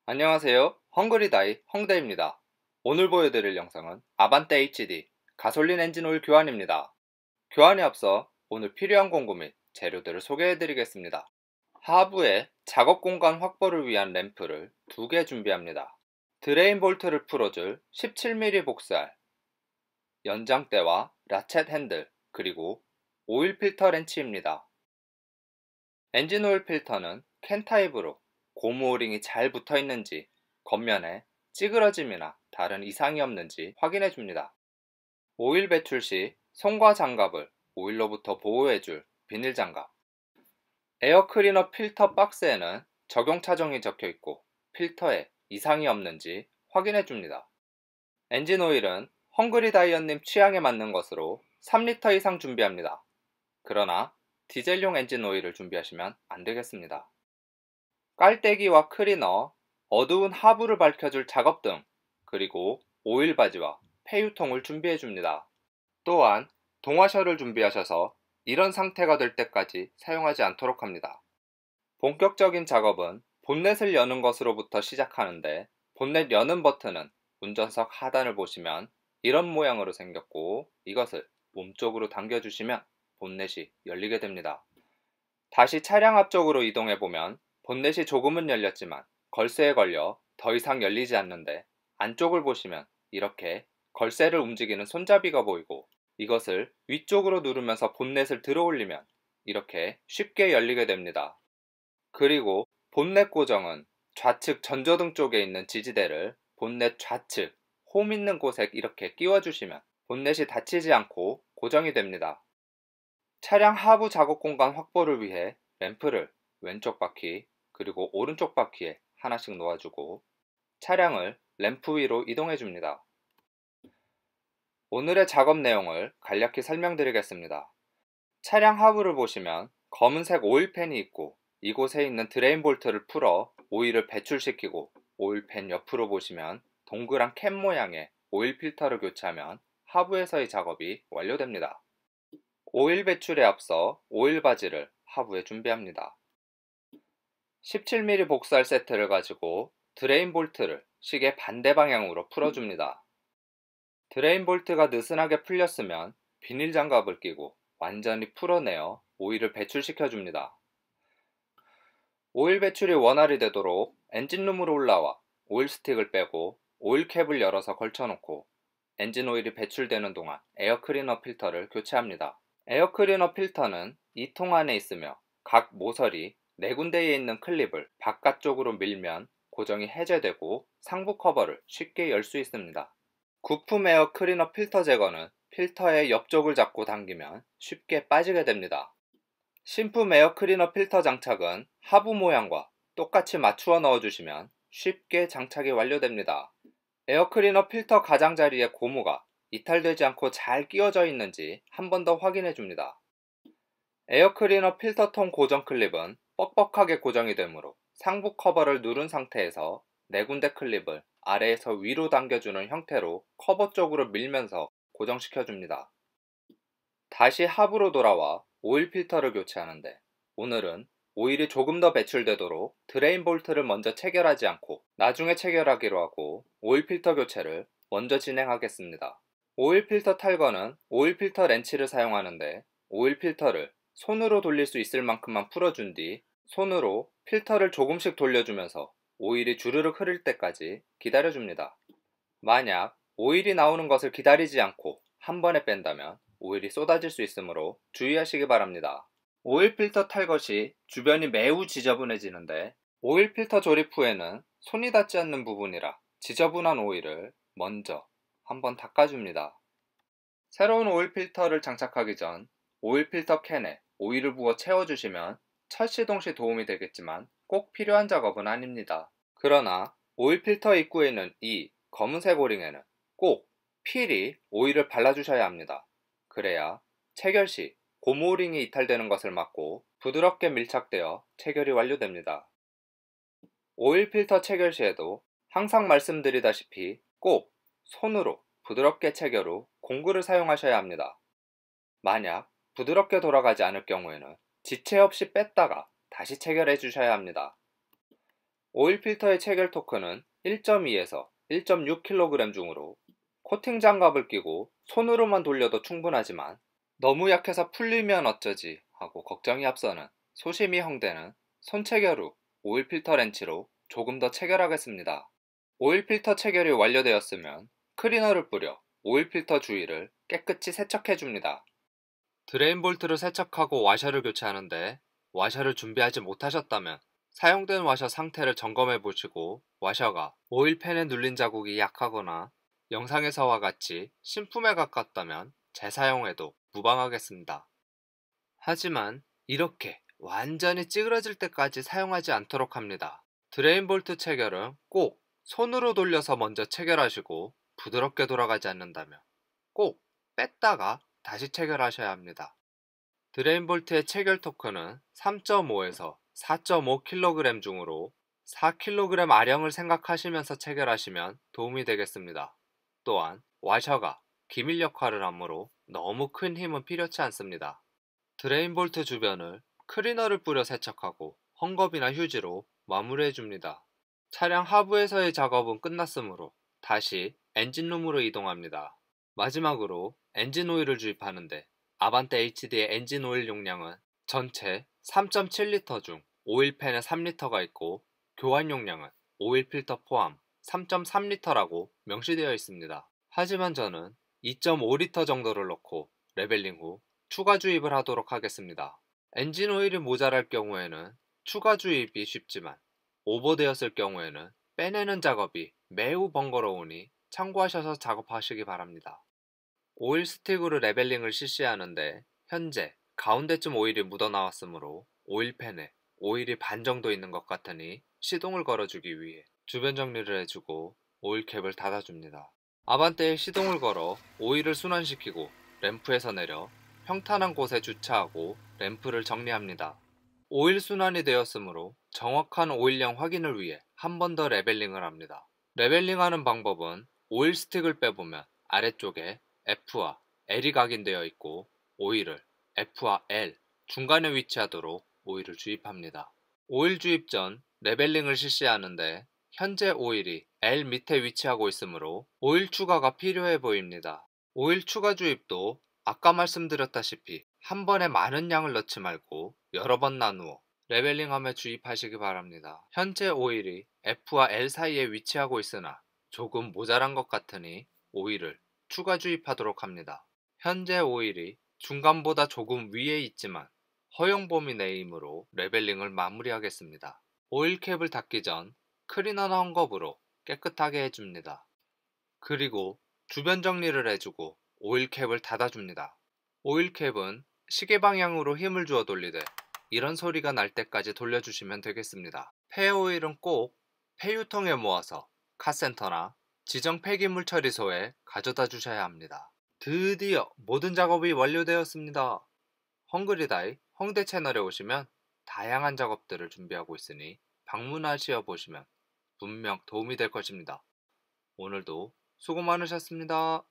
안녕하세요. 헝그리다이 헝데입니다. 오늘 보여드릴 영상은 아반떼 HD 가솔린 엔진 오일 교환입니다. 교환에 앞서 오늘 필요한 공구 및 재료들을 소개해드리겠습니다. 하부에 작업 공간 확보를 위한 램프를 2개 준비합니다. 드레인 볼트를 풀어줄 17mm 복살, 연장대와 라쳇 핸들, 그리고 오일 필터 렌치입니다. 엔진 오일 필터는 캔 타입으로 고무 오링이 잘 붙어 있는지, 겉면에 찌그러짐이나 다른 이상이 없는지 확인해 줍니다. 오일 배출 시 손과 장갑을 오일로부터 보호해줄 비닐 장갑. 에어 클리너 필터 박스에는 적용 차종이 적혀 있고 필터에 이상이 없는지 확인해 줍니다. 엔진 오일은 헝그리 다이언님 취향에 맞는 것으로 3리터 이상 준비합니다. 그러나 디젤용 엔진 오일을 준비하시면 안 되겠습니다. 깔때기와 클리너, 어두운 하부를 밝혀줄 작업등, 그리고 오일 바지와 폐유통을 준비해 줍니다. 또한 동화셔를 준비하셔서 이런 상태가 될 때까지 사용하지 않도록 합니다. 본격적인 작업은 본넷을 여는 것으로부터 시작하는데, 본넷 여는 버튼은 운전석 하단을 보시면 이런 모양으로 생겼고, 이것을 몸쪽으로 당겨주시면 본넷이 열리게 됩니다. 다시 차량 앞쪽으로 이동해보면 본넷이 조금은 열렸지만 걸쇠에 걸려 더 이상 열리지 않는데, 안쪽을 보시면 이렇게 걸쇠를 움직이는 손잡이가 보이고, 이것을 위쪽으로 누르면서 본넷을 들어 올리면 이렇게 쉽게 열리게 됩니다. 그리고 본넷 고정은 좌측 전조등 쪽에 있는 지지대를 본넷 좌측 홈 있는 곳에 이렇게 끼워주시면 본넷이 닫히지 않고 고정이 됩니다. 차량 하부 작업 공간 확보를 위해 램프를 왼쪽 바퀴 그리고 오른쪽 바퀴에 하나씩 놓아주고 차량을 램프 위로 이동해 줍니다. 오늘의 작업 내용을 간략히 설명드리겠습니다. 차량 하부를 보시면 검은색 오일팬이 있고, 이곳에 있는 드레인 볼트를 풀어 오일을 배출시키고, 오일팬 옆으로 보시면 동그란 캔 모양의 오일 필터를 교체하면 하부에서의 작업이 완료됩니다. 오일 배출에 앞서 오일 바지를 하부에 준비합니다. 17mm 복살 세트를 가지고 드레인 볼트를 시계 반대 방향으로 풀어줍니다. 드레인 볼트가 느슨하게 풀렸으면 비닐 장갑을 끼고 완전히 풀어내어 오일을 배출시켜 줍니다. 오일 배출이 원활히 되도록 엔진룸으로 올라와 오일 스틱을 빼고 오일 캡을 열어서 걸쳐놓고 엔진 오일이 배출되는 동안 에어 클리너 필터를 교체합니다. 에어 클리너 필터는 이 통 안에 있으며 각 모서리 4군데에 있는 클립을 바깥쪽으로 밀면 고정이 해제되고 상부 커버를 쉽게 열 수 있습니다. 구품 에어 클리너 필터 제거는 필터의 옆쪽을 잡고 당기면 쉽게 빠지게 됩니다. 신품 에어 클리너 필터 장착은 하부 모양과 똑같이 맞추어 넣어주시면 쉽게 장착이 완료됩니다. 에어 클리너 필터 가장자리에 고무가 이탈되지 않고 잘 끼워져 있는지 한 번 더 확인해 줍니다. 에어 클리너 필터통 고정 클립은 뻑뻑하게 고정이 되므로 상부 커버를 누른 상태에서 4군데 클립을 아래에서 위로 당겨주는 형태로 커버 쪽으로 밀면서 고정시켜 줍니다. 다시 하부로 돌아와 오일 필터를 교체하는데, 오늘은 오일이 조금 더 배출되도록 드레인 볼트를 먼저 체결하지 않고 나중에 체결하기로 하고 오일 필터 교체를 먼저 진행하겠습니다. 오일 필터 탈거는 오일 필터 렌치를 사용하는데, 오일 필터를 손으로 돌릴 수 있을 만큼만 풀어준 뒤 손으로 필터를 조금씩 돌려주면서 오일이 주르륵 흐를 때까지 기다려줍니다. 만약 오일이 나오는 것을 기다리지 않고 한 번에 뺀다면 오일이 쏟아질 수 있으므로 주의하시기 바랍니다. 오일 필터 탈거 시 주변이 매우 지저분해지는데, 오일 필터 조립 후에는 손이 닿지 않는 부분이라 지저분한 오일을 먼저 한번 닦아줍니다. 새로운 오일 필터를 장착하기 전 오일 필터 캔에 오일을 부어 채워주시면 첫 시동 시 도움이 되겠지만 꼭 필요한 작업은 아닙니다. 그러나 오일 필터 입구에 있는 이 검은색 오링에는 꼭 필히 오일을 발라주셔야 합니다. 그래야 체결 시 고무 오링이 이탈되는 것을 막고 부드럽게 밀착되어 체결이 완료됩니다. 오일 필터 체결 시에도 항상 말씀드리다시피 꼭 손으로 부드럽게 체결 후 공구를 사용하셔야 합니다. 만약 부드럽게 돌아가지 않을 경우에는 지체 없이 뺐다가 다시 체결해 주셔야 합니다. 오일 필터의 체결 토크는 1.2에서 1.6kg 중으로 코팅 장갑을 끼고 손으로만 돌려도 충분하지만 너무 약해서 풀리면 어쩌지 하고 걱정이 앞서는 소심이 형대는 손체결 후 오일 필터 렌치로 조금 더 체결하겠습니다. 오일 필터 체결이 완료되었으면 클리너를 뿌려 오일 필터 주위를 깨끗이 세척해줍니다. 드레인 볼트를 세척하고 와셔를 교체하는데 와셔를 준비하지 못하셨다면 사용된 와셔 상태를 점검해 보시고 와셔가 오일팬에 눌린 자국이 약하거나 영상에서와 같이 신품에 가깝다면 재사용해도 무방하겠습니다. 하지만 이렇게 완전히 찌그러질 때까지 사용하지 않도록 합니다. 드레인 볼트 체결은 꼭 손으로 돌려서 먼저 체결하시고 부드럽게 돌아가지 않는다면 꼭 뺐다가 다시 체결하셔야 합니다. 드레인 볼트의 체결 토크는 3.5에서 4.5kg 중으로 4kg 아령을 생각하시면서 체결하시면 도움이 되겠습니다. 또한 와셔가 기밀 역할을 하므로 너무 큰 힘은 필요치 않습니다. 드레인 볼트 주변을 클리너를 뿌려 세척하고 헝겊이나 휴지로 마무리해줍니다. 차량 하부에서의 작업은 끝났으므로 다시 엔진룸으로 이동합니다. 마지막으로 엔진 오일을 주입하는데 아반떼 HD의 엔진 오일 용량은 전체 3.7리터 중 오일팬에 3리터가 있고 교환 용량은 오일 필터 포함 3.3리터라고 명시되어 있습니다. 하지만 저는 2.5리터 정도를 넣고 레벨링 후 추가 주입을 하도록 하겠습니다. 엔진 오일이 모자랄 경우에는 추가 주입이 쉽지만 오버되었을 경우에는 빼내는 작업이 매우 번거로우니 참고하셔서 작업하시기 바랍니다. 오일 스틱으로 레벨링을 실시하는데 현재 가운데쯤 오일이 묻어나왔으므로 오일팬에 오일이 반 정도 있는 것 같으니 시동을 걸어주기 위해 주변 정리를 해주고 오일캡을 닫아줍니다. 아반떼에 시동을 걸어 오일을 순환시키고 램프에서 내려 평탄한 곳에 주차하고 램프를 정리합니다. 오일 순환이 되었으므로 정확한 오일량 확인을 위해 한 번 더 레벨링을 합니다. 레벨링하는 방법은 오일 스틱을 빼보면 아래쪽에 F와 L이 각인되어 있고 오일을 F와 L 중간에 위치하도록 오일을 주입합니다. 오일 주입 전 레벨링을 실시하는데 현재 오일이 L 밑에 위치하고 있으므로 오일 추가가 필요해 보입니다. 오일 추가 주입도 아까 말씀드렸다시피 한 번에 많은 양을 넣지 말고 여러 번 나누어 레벨링하며 주입하시기 바랍니다. 현재 오일이 F와 L 사이에 위치하고 있으나 조금 모자란 것 같으니 오일을 추가 주입하도록 합니다. 현재 오일이 중간보다 조금 위에 있지만 허용 범위 내이므로 레벨링을 마무리하겠습니다. 오일캡을 닫기 전 클리너나 헝겊으로 깨끗하게 해줍니다. 그리고 주변 정리를 해주고 오일캡을 닫아줍니다. 오일캡은 시계 방향으로 힘을 주어 돌리되 이런 소리가 날 때까지 돌려주시면 되겠습니다. 폐오일은 꼭 폐유통에 모아서 카센터나 지정 폐기물 처리소에 가져다 주셔야 합니다. 드디어 모든 작업이 완료되었습니다. 헝그리다이 홍대 채널에 오시면 다양한 작업들을 준비하고 있으니 방문하시어 보시면 분명 도움이 될 것입니다. 오늘도 수고 많으셨습니다.